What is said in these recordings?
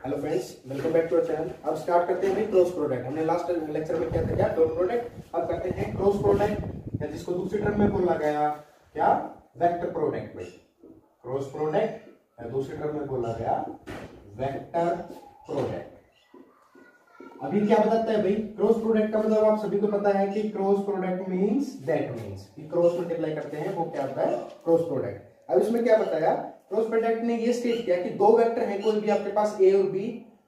Hello friends, welcome back to our channel. अब start करते हैं क्रॉस प्रोडक्ट। हमने लास्ट लेक्चर में किया था क्या, डॉट प्रोडक्ट। अब करते हैं क्रॉस प्रोडक्ट, या जिसको दूसरी टर्म में बोला गया क्या, वेक्टर प्रोडक्ट में। क्रॉस प्रोडक्ट या दूसरी टर्म में बोला गया वेक्टर प्रोडक्ट। अभी क्या बताता है भाई, क्रॉस प्रोडक्ट का मतलब आप सभी को पता है कि cross product means that means कि क्रॉस मल्टीप्लाई करते हैं, वो क्या होता है, क्रॉस प्रोडक्ट। अब इसमें क्या बताया, क्रॉस प्रोडक्ट ने ये स्टेट किया कि दो वेक्टर हैं कोई भी आपके पास ए और बी,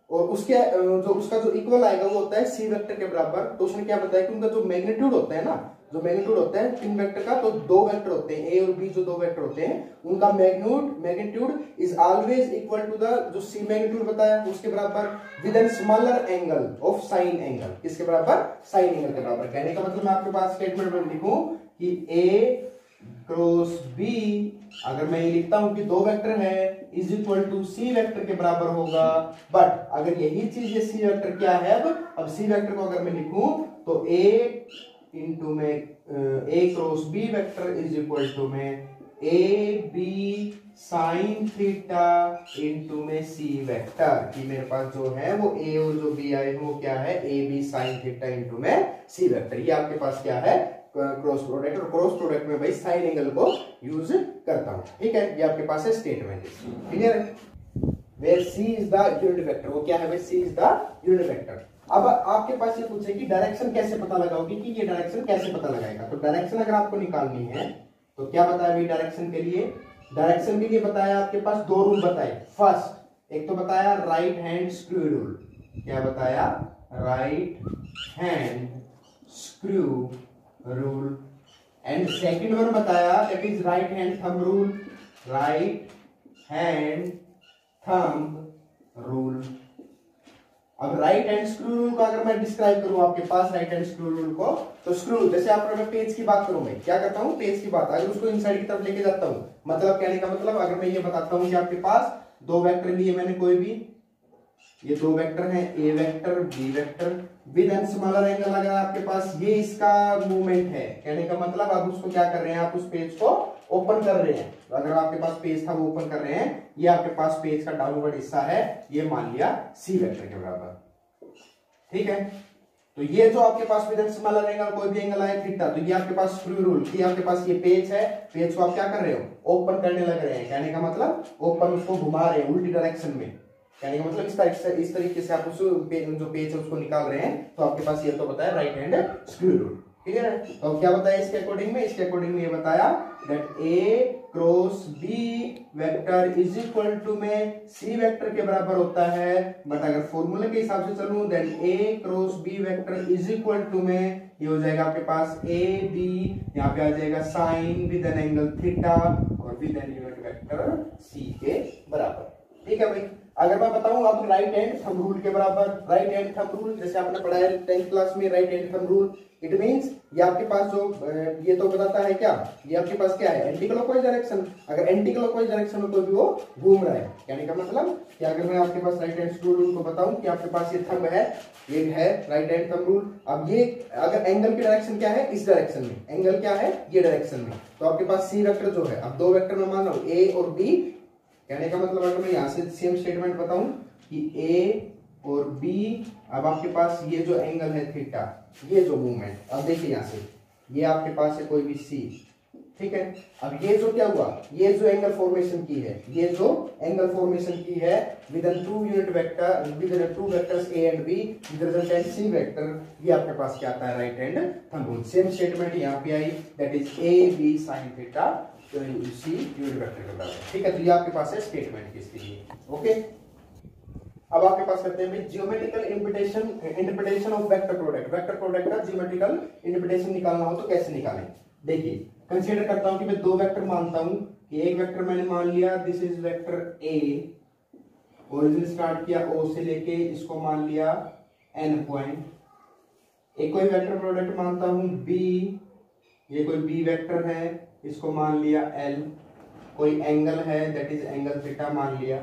और उसके जो उसका जो इक्वल आएगा वो होता है सी वेक्टर के बराबर। तो उसने क्या बताया कि उनका जो मैग्नीट्यूड होता है ना, जो मैग्नीट्यूड होता है तीन वेक्टर का, तो दो वेक्टर होते हैं ए और बी, जो दो वेक्टर होते हैं उनका magnitude is always equal to the जो सी मैग्नीट्यूड बताया उसके बराबर with an smaller angle of sine angle. किसके बराबर, साइन एंगल के बराबर। कहने का मतलब मैं आपके पास स्टेटमेंट में लिखूं कि ए क्रॉस बी, अगर मैं ये लिखता हूं कि दो वेक्टर है, is equal to C vector के बराबर होगा। बट अगर यही चीज ये सी वेक्टर क्या है, अब सी वेक्टर को अगर मैं लिखूं तो ए इंटू में A cross B vector is equal to में A B sine theta into में सी वेक्टर, कि मेरे पास जो है वो ए और जो बी आए वो क्या है, A B sine theta into में सी वेक्टर। ये आपके पास क्या है, क्रॉस प्रोडक्ट। और क्रॉस प्रोडक्ट में भाई साइन एंगल को यूज करता हूं, ठीक है। ये आपके पास है स्टेटमेंट, क्लियर है। Where C is the unit vector, वो क्या है भाई, C is the unit vector. अब आपके पास ये पूछे कि डायरेक्शन कैसे पता लगाओगे, कि ये डायरेक्शन कैसे पता लगाएगा। तो डायरेक्शन अगर आपको निकालनी है तो क्या बताया भाई, डायरेक्शन के लिए बताया आपके पास दो रूल बताए। फर्स्ट एक तो बताया राइट हैंड स्क्रू रूल। क्या बताया, right hand screw rule. And second one बताया that is right hand thumb rule. Right hand thumb rule. अब राइट हैंड स्क्रू रूल को अगर मैं डिस्क्राइब करूं आपके पास राइट हैंड स्क्रू रूल को, तो स्क्रू जैसे आप मैं पेज की बात करूं, मैं क्या करता हूं, पेज की बात अगर उसको इनसाइड की तरफ लेके जाता हूं, मतलब कहने का मतलब अगर मैं ये बताता हूं कि आपके पास दो वेक्टर लिए मैंने कोई भी, ये दो वेक्टर हैं A vector B vector, with an smaller angle अगर आपके पास ये इसका मूवमेंट है, कहने का मतलब आप उसको क्या कर रहे हैं, आप उस पेज को ओपन कर रहे हैं। तो अगर आपके पास पेज था वो ओपन कर रहे हैं, ये आपके पास पेज का डाउनवर्ड हिस्सा है, ये मान लिया सी वेक्टर के बराबर, ठीक है। तो ये जो आपके पास विद एन स्मॉलर एंगल कोई भी एंगल आए थीटा, तो ये आपके पास स्क्रू रूल की आपके पास ये पेज है, पेज को आप क्या कर रहे हो, ओपन करने लग रहे हैं। कहने का मतलब ओपन, उसको घुमा रहे हैं उल्टी डायरेक्शन में। कहने का मतलब इस तरीके से आप उस जो पेज है उसको निकाल रहे हैं। तो आपके पास ये तो बताया राइट हैंड स्क्रू रूल, ठीक है। तो क्या बताया इसके अकॉर्डिंग में, इसके अकॉर्डिंग में ये बताया that A cross B vector is equal to में सी वेक्टर के बराबर होता है। बट अगर फॉर्मूले के हिसाब से चलूं, then A cross B vector is equal to में ये हो जाएगा आपके पास ए बी, यहाँ पे आ जाएगा sine with an angle theta और with an unit vector C के बराबर, ठीक है भाई। अगर मैं बताऊं अब राइट हैंड थंब रूल के बराबर, राइट हैंड थंब रूल जैसे आपने पढ़ा है 10th क्लास में, right hand thumb rule it means ये आपके पास जो ये तो बताता है क्या, ये आपके पास क्या है, एंटी क्लॉकवाइज डायरेक्शन। अगर एंटी क्लॉकवाइज डायरेक्शन में कोई भी वो घूम रहा है, कहने का मतलब कि अगर मैं आपके पास राइट हैंड स्क्रू रूल को बताऊं कि आपके पास ये थंब है, ये है राइट हैंड थंब रूल। अब ये अगर एंगल की डायरेक्शन क्या है, इस डायरेक्शन में, एंगल क्या है, ये डायरेक्शन में। तो आपके पास सी वेक्टर जो है, अब दो वेक्टर में मान रहा हूं ए और बी, कहने का मतलब अगर मैं यहां से सेम स्टेटमेंट बताऊं कि ए और बी, अब आपके पास ये जो एंगल है थीटा, ये जो मूवमेंट, अब देखिए यहां से ये आपके पास है कोई भी सी, ठीक है। अब ये जो क्या हुआ, ये जो एंगल फॉर्मेशन की है, ये जो एंगल फॉर्मेशन की है within two unit vector, within two vectors A and B with resultant C vector, ये आपके पास क्या आता है, right hand thumb rule. Same statement यहां पे आई, that is A B sine theta C unit vector के बराबर, ठीक है। तो ये आपके पास है स्टेटमेंट किसके लिए, ओके। अब आपके पास करते हैं geometrical interpretation of vector product. Vector product का जियोमेट्रिकल इंटरप्रिटेशन निकालना हो तो कैसे निकालें। देखिए कंसीडर करता हूं कि मैं दो वेक्टर मानता हूं कि एक वेक्टर मैंने मान लिया this is vector A, origin start किया ओ से लेके, इसको मान लिया एन पॉइंट। एक कोई वेक्टर प्रोडक्ट मानता हूं बी, ये कोई बी वेक्टर है, इसको मान लिया एल, कोई एंगल है दैट इज एंगल थीटा मान लिया,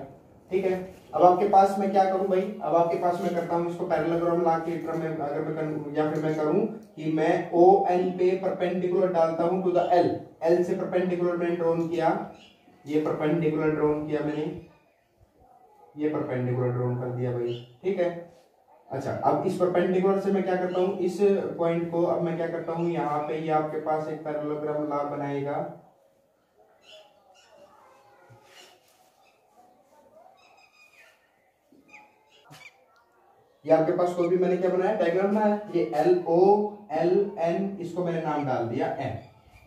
ठीक है। अब आपके पास मैं क्या करूं भाई, अब आपके पास मैं करता हूं इसको पैरेललोग्राम ला के टर्म में, अगर मैं करूं या फिर मैं करूं कि मैं ओ एन पे परपेंडिकुलर डालता हूं टू द एल, एल से परपेंडिकुलर मैंने ड्रॉन किया, ये परपेंडिकुलर ड्रॉन किया मैंने, ये परपेंडिकुलर ड्रॉ कर दिया भाई, ठीक है। अच्छा, अब इस परपेंडिकुलर से मैं क्या करता हूँ, इस पॉइंट को अब मैं क्या करता हूँ, यहाँ पे ये आपके पास एक पैरेललोग्राम ला बनाएगा। ये आपके पास कोई भी मैंने क्या बनाया, डायग्राम बनाया, ये LOLN, इसको मैंने नाम डाल दिया N।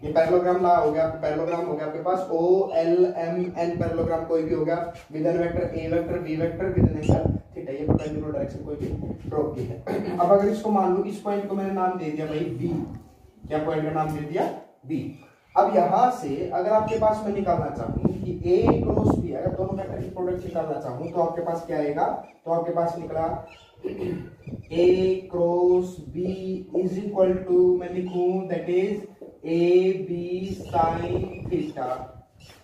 ये पैरेललोग्राम ला हो गया, पैरेललोग्राम हो गया आपके पास OLMN पैरेललोग्राम कोई भी हो गया with an vector A vector B vector with an angle theta, ये परपेंडिकुलर डायरेक्शन कोई भी ड्रॉ की है। अब अगर इसको मान लो, इस पॉइंट को मैंने नाम दे दिया भाई B, क्या पॉइंट का नाम दे दिया B। अब यहां से अगर आपके पास मैं निकालना चाहूं कि A क्रॉस B, अगर दोनों वेक्टर की प्रोडक्ट निकालना चाहूं तो आपके पास क्या आएगा, तो आपके पास निकला A cross B is equal to, मैं लिखूं that is AB sin theta,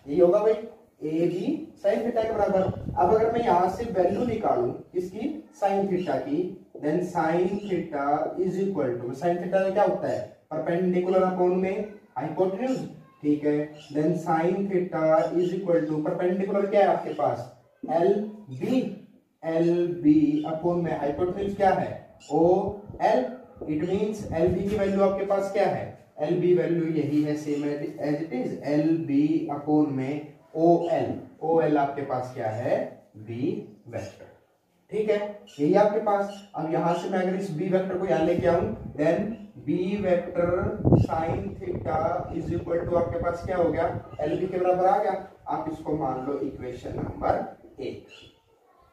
ये होगा भाई AB sin थीटा के बराबर। अब अगर मैं यहां से वैल्यू निकालूं इसकी sin थीटा की, then sin theta is equal to, sin theta क्या होता है, परपेंडिकुलर अपॉन में हाइपोटेन्यूज, ठीक है। Then sin theta is equal to, perpendicular क्या है आपके पास LB अपॉन में हाइपोटेन्यूज क्या है OL, इट मींस LB की वैल्यू आपके पास क्या है, LB वैल्यू यही है same as it is, LB upon में OL आपके पास क्या है B वेक्टर, ठीक है, यही आपके पास। अब यहां से मैं अगर इस B वेक्टर को यहां लेके आऊं, then B vector sin theta is equal to आपके पास क्या हो गया, LB के बराबर आ गया। आप इसको मान लो इक्वेशन नंबर 1,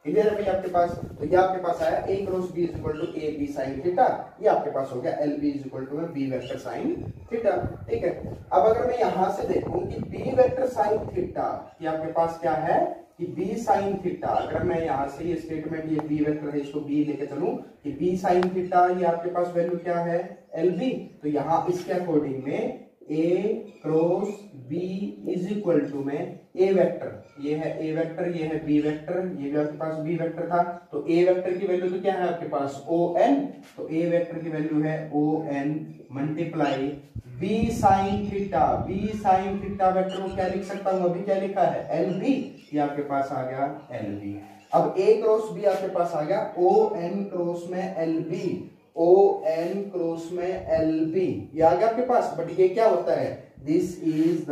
क्लियर है भाई आपके पास। तो ये आपके पास आया A cross B is equal to AB sin theta, ये आपके पास हो गया LB is equal to B vector sin theta, ठीक है। अब अगर मैं यहां से देखूं कि B वेक्टर sin थीटा, ये आपके पास क्या है कि B sin थीटा, अगर मैं यहां से ये स्टेटमेंट, ये B वेक्टर है, इसको B लेके चलूं कि B sin थीटा, ये आपके पास वैल्यू क्या है LB, तो यहां इसके अकॉर्डिंग में A cross B is equal to में A वेक्टर, ये है A वेक्टर, ये है B वेक्टर, ये भी आपके पास B वेक्टर था, तो A वेक्टर की वैल्यू तो क्या है आपके पास ON, तो A वेक्टर की वैल्यू है ON multiply B sin theta, B sin theta vector को क्या लिख सकता हूं, अभी क्या लिखा है LB, ये आपके पास आ गया LB। अब A क्रॉस B आपके पास आ गया ON क्रॉस में LB, ON क्रॉस में LB, ये आ गया आपके पास। बट ये क्या होता है, this is the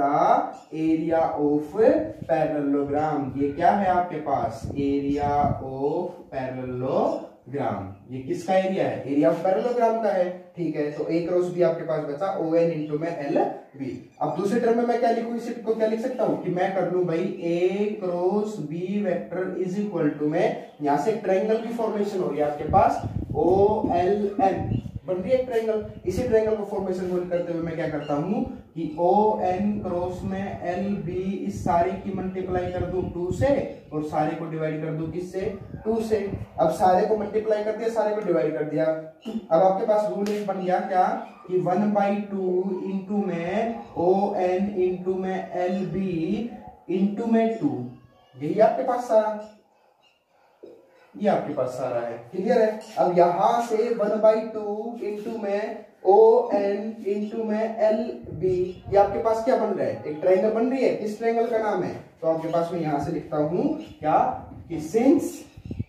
area of parallelogram, ये क्या है आपके पास एरिया ऑफ पैरेललोग्राम, ये किसका एरिया है, एरिया ऑफ पैरेललोग्राम का है, ठीक है। तो A क्रॉस B आपके पास बचा ON इंटू में LB। अब दूसरे टर्म में मैं क्या लिखूं, इसी को क्या लिख सकता हूं कि मैं कर लूं भाई A cross B vector is equal to में, यहां से ट्रायंगल की फॉर्मेशन हो रही है आपके पास OLN बन रही है ट्रायंगल, इसी ट्रायंगल को फॉर्मेशन करते हुए मैं क्या करता हूं कि ON क्रॉस में LB इस सारे की मल्टीप्लाई कर दूं 2 से, और सारे को डिवाइड कर दूं किससे 2 से। अब सारे को मल्टीप्लाई कर दिया, सारे को डिवाइड कर दिया, अब आपके पास रूल एक बन गया क्या कि 1/2 इंटू में ON इंटू में LB इंटू में 2, यही आपके पास सारा, ये आपके पास सारा है, क्लियर है। अब यहां से 1/2 इंटू में ON इंटू में LB, ये आपके पास क्या बन रहा है, एक ट्रायंगल बन रही है, किस ट्रायंगल का नाम है, तो आपके पास मैं यहां से लिखता हूं क्या कि सिंस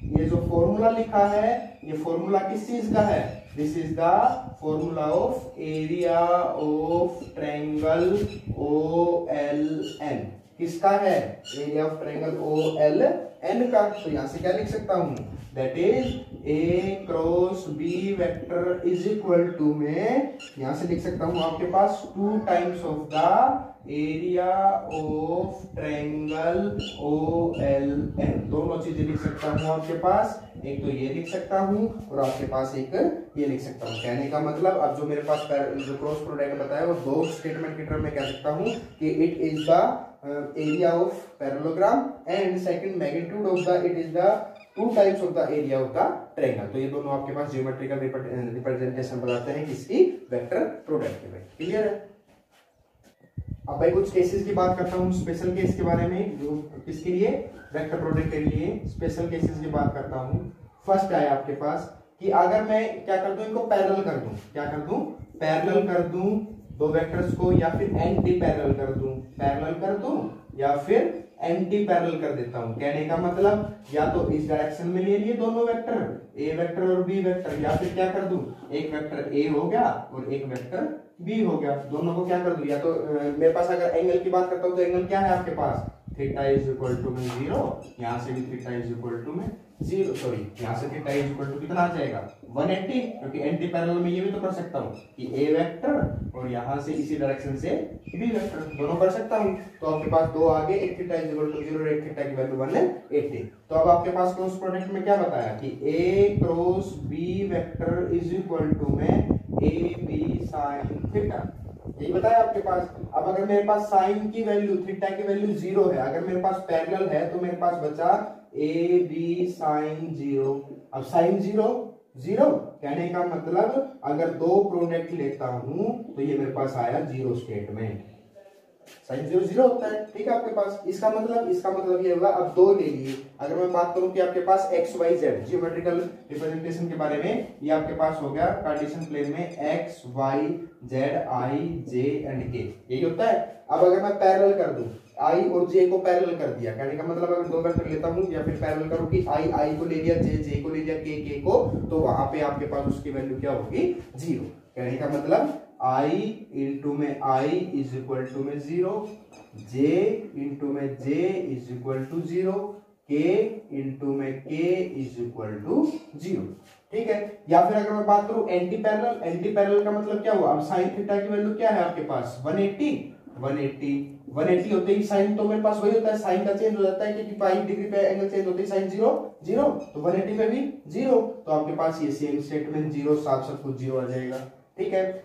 ये जो फॉर्मूला लिखा है, ये फॉर्मूला किस चीज का है, this is the formula of area of triangle OLN, किसका है एरिया ऑफ ट्रायंगल OLN का। तो यहां से क्या लिख सकता हूं, that is A cross B vector is equal to में, यहां से लिख सकता हूं आपके पास 2 times of the area of triangle OLN, दोनों चीजें लिख सकता हूं आपके पास, एक तो ये लिख सकता हूं और आपके पास एक ये लिख सकता हूं। कहने का मतलब अब जो मेरे पास जो क्रॉस प्रोडक्ट बताया वो दो स्टेटमेंट के टर्म में कह सकता हूं कि it is the area of parallelogram and second magnitude of the it is the 2 times of the area of the triangle। तो ये दोनों आपके पास ज्योमेट्रिकल रिप्रेजेंटेशन बताते हैं किसकी, वेक्टर प्रोडक्ट के। क्लियर है। अब भाई कुछ केसेस की बात करता हूँ, स्पेशल केस के बारे में, जो किसके लिए, वेक्टर प्रोडक्ट के लिए स्पेशल केसेस की बात करता हूँ। फर्स्ट है आपके पास कि अगर मैं क्या कर दूं, इनको पैरेलल कर दूं, क्या कर दूं, पैरेलल कर दूं दो वेक्टर्स को, या फिर एंटी पैरेलल कर दूं, पैरेलल कर दूं या फिर एंटी पैरेलल कर देता हूं। कहने का मतलब या तो इस डायरेक्शन में ले लिए दोनों वेक्टर, ए वेक्टर और बी वेक्टर, या फिर क्या कर दूं, एक वेक्टर ए हो गया और एक वेक्टर बी हो गया, दोनों को क्या कर दूं, या तो मेरे पास अगर एंगल की बात करता हूं तो एंगल क्या है आपके पास, थीटा इज इक्वल टू में 0, यहां से भी थीटा इज इक्वल टू में 0, सॉरी यहां से थीटा इज इक्वल टू कितना आ जाएगा 180, क्योंकि एंटी पैरेलल में ये भी तो कर सकता हूं कि ए वेक्टर और यहां से इसी डायरेक्शन से बी वेक्टर, दोनों कर सकता हूं। तो आपके पास दो आगे, एक थीटा इज इक्वल टू 0 और एक थीटा की वैल्यू 180। तो अब आपके पास क्रॉस प्रोडक्ट में क्या बताया कि A cross B vector is equal to में ए बी साइन थीटा, यही बताया आपके पास। अब अगर मेरे पास साइन की वैल्यू, थीटा की वैल्यू 0 है, अगर मेरे पास पैरेलल है तो मेरे पास बचा ए बी साइन 0। अब साइन 0 कहने का मतलब अगर दो प्रोडक्ट लेता हूं तो ये मेरे पास आया 0 स्टेट में, साइन 0 होता है, ठीक है आपके पास। इसका मतलब ये होगा, अब दो ले लिए। अगर मैं बात करूं कि आपके पास X Y Z geometrical representation के बारे में, ये आपके पास हो गया कार्टेशियन प्लेन में X Y Z I J and K, यही होता है। अब अगर मैं पैरेलल कर दूं, आई और जे को पैरेलल कर दिया, कहने का मतलब अगर दो वेक्टर लेता हूं या फिर पैरेलल करूं कि आई को ले लिया, जे को ले लिया, के को, तो वहां पे आपके पास उसकी वैल्यू क्या होगी 0। कहने का मतलब I इंटू में I इज इक्वल टू में 0, J इंटू में J is equal to 0, K into में K इज इक्वल टू 0, ठीक है। या फिर अगर मैं बात करूं एंटी पैरेलल का मतलब क्या हुआ, अब साइन थीटा की वैल्यू क्या है आपके पास 180 होते ही साइन तो मेरे पास वही होता है, साइन का चेंज हो जाता है क्योंकि 5 डिग्री पे एंगल चेंज होते ही साइन 0 तो 180 पे भी 0, तो आपके पास ये सेम स्टेटमेंट 0 साफ सब कुछ 0 आ जाएगा, ठीक है।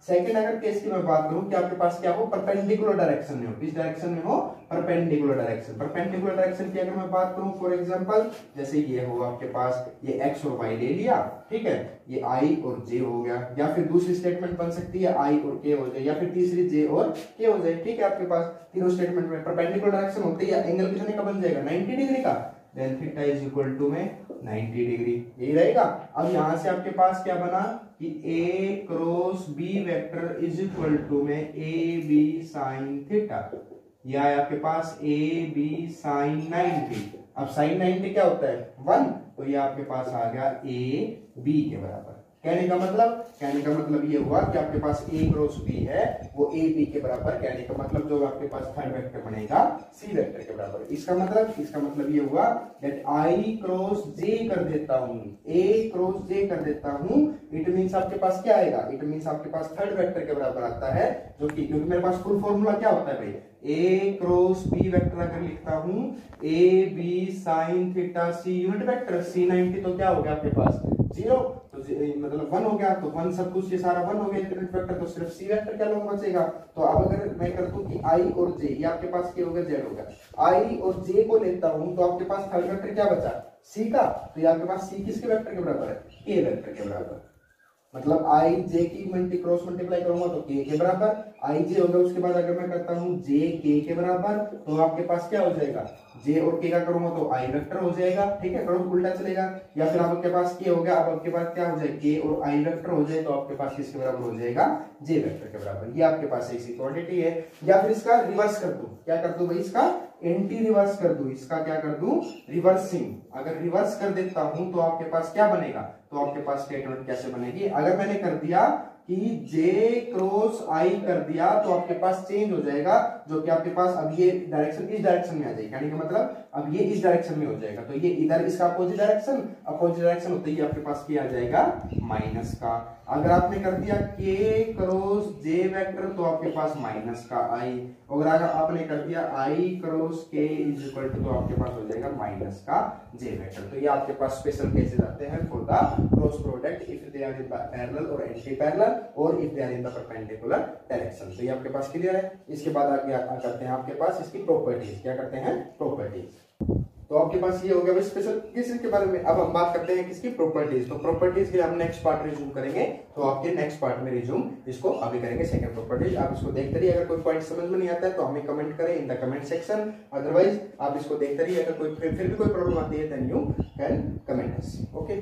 सेकंड अगर केस की मैं बात करूं कि आपके पास क्या हो, परपेंडिकुलर डायरेक्शन में हो, किस डायरेक्शन में हो, परपेंडिकुलर डायरेक्शन की अगर मैं बात करूं फॉर एग्जांपल, जैसे ये हो आपके पास, ये x और y ले लिया, ठीक है, ये I और J हो गया, या फिर दूसरी स्टेटमेंट बन सकती है I और K हो जाए, या फिर तीसरी J और K हो जाए, ठीक है। आपके पास तीनों स्टेटमेंट में परपेंडिकुलर डायरेक्शन होती है, एंगल कितने का बन जाएगा 90 डिग्री का, then theta is equal to में 90 डिग्री, यही रहेगा। अब यहां से आपके पास क्या बना कि A cross B vector is equal to में ए बी साइन थीटा, यह है आपके पास ए बी साइन 90। अब साइन 90 क्या होता है 1, तो ये आपके पास आ गया ए बी के बराबर। कहने का मतलब ये हुआ कि आपके पास A क्रॉस B है वो ए बी के बराबर, कहने का मतलब जो आपके पास थर्ड वेक्टर बनेगा C वेक्टर के बराबर। इसका मतलब ये हुआ दैट I क्रॉस J कर देता हूं, A क्रॉस J कर देता हूं, इट मींस आपके पास क्या आएगा, इट मींस आपके पास थर्ड वेक्टर के बराबर आता है, जो कि क्योंकि मेरे पास फुल फॉर्मूला क्या होता है भाई, A क्रॉस B वेक्टर अगर लिखता हूं A B sine theta C unit vector, C 90 तो क्या हो गया आपके पास 0, तो मतलब 1 हो गया, तो 1 सब कुछ ये सारा 1 हो गया यूनिट वेक्टर, तो सिर्फ C वेक्टर क्या लोग बचेगा। तो अब अगर मैं कर दूं कि I और J, ये आपके पास क्या हो गया Z हो गया, I और J को लेता हूं तो आपके पास थर्ड वेक्टर क्या बचा C का, तो ये आपके पास C किसके वेक्टर के बराबर है, K वेक्टर के बराबर। मतलब I J की क्रॉस मल्टीप्लाई करूंगा तो K के बराबर, I J होगा, उसके बाद अगर मैं करता हूं J K के बराबर, तो आपके पास क्या हो जाएगा, J और K का करूंगा तो I वेक्टर हो जाएगा, ठीक है, क्रॉस उल्टा चलेगा। या फिर आपके पास K हो गया, अब आपके पास क्या हो जाए K और I वेक्टर हो जाए, तो आपके पास किसके बराबर हो जाएगा J वेक्टर के बराबर। ये आपके पास ऐसी क्वांटिटी है। या फिर इसका रिवर्स कर दूं, क्या कर दूं भाई, इसका एंटी रिवर्स कर दूं, इसका क्या कर दूं रिवर्सिंग। अगर रिवर्स कर देता हूं तो आपके पास क्या बनेगा, तो आपके पास स्टेटमेंट कैसे बनेगी, अगर मैंने कर दिया कि J क्रॉस I कर दिया तो आपके पास चेंज हो जाएगा, जो कि आपके पास अब ये डायरेक्शन इस डायरेक्शन में आ जाएगी, यानी कि मतलब अब ये इस डायरेक्शन में हो जाएगा, तो ये इधर इसका अपोजिट डायरेक्शन होते ही आपके पास क्या आ जाएगा माइनस का। अगर आपने कर दिया K क्रॉस J वेक्टर तो आपके पास माइनस का I, और अगर आपने कर दिया I cross K is equal to, तो आपके पास हो जाएगा माइनस का J वेक्टर। तो ये आपके पास स्पेशल केसेस आते हैं for the cross product if they are in the parallel और एंटी पैरेलल और if they are in the perpendicular direction. तो ये आपके पास क्लियर है। इसके बाद आगे करते हैं आपके पास इसकी प्रॉपर्टीज, क्या करते हैं प्रॉपर्टीज। तो आपके पास ये हो गया स्पेशल केसेस के बारे में। अब हम बात करते हैं किसकी प्रॉपर्टीज। तो प्रॉपर्टीज के लिए हम नेक्स्ट पार्ट रिज्यूम करेंगे, तो आपके नेक्स्ट पार्ट में रिज्यूम इसको अभी करेंगे सेकंड प्रॉपर्टीज। आप इसको देखते रहिए, अगर कोई पॉइंट समझ में नहीं आता है तो हमें कमेंट करें in the comment section, otherwise आप इसको देखते रहिए, अगर कोई फिर भी कोई प्रॉब्लम आती है then you can comment us. Okay.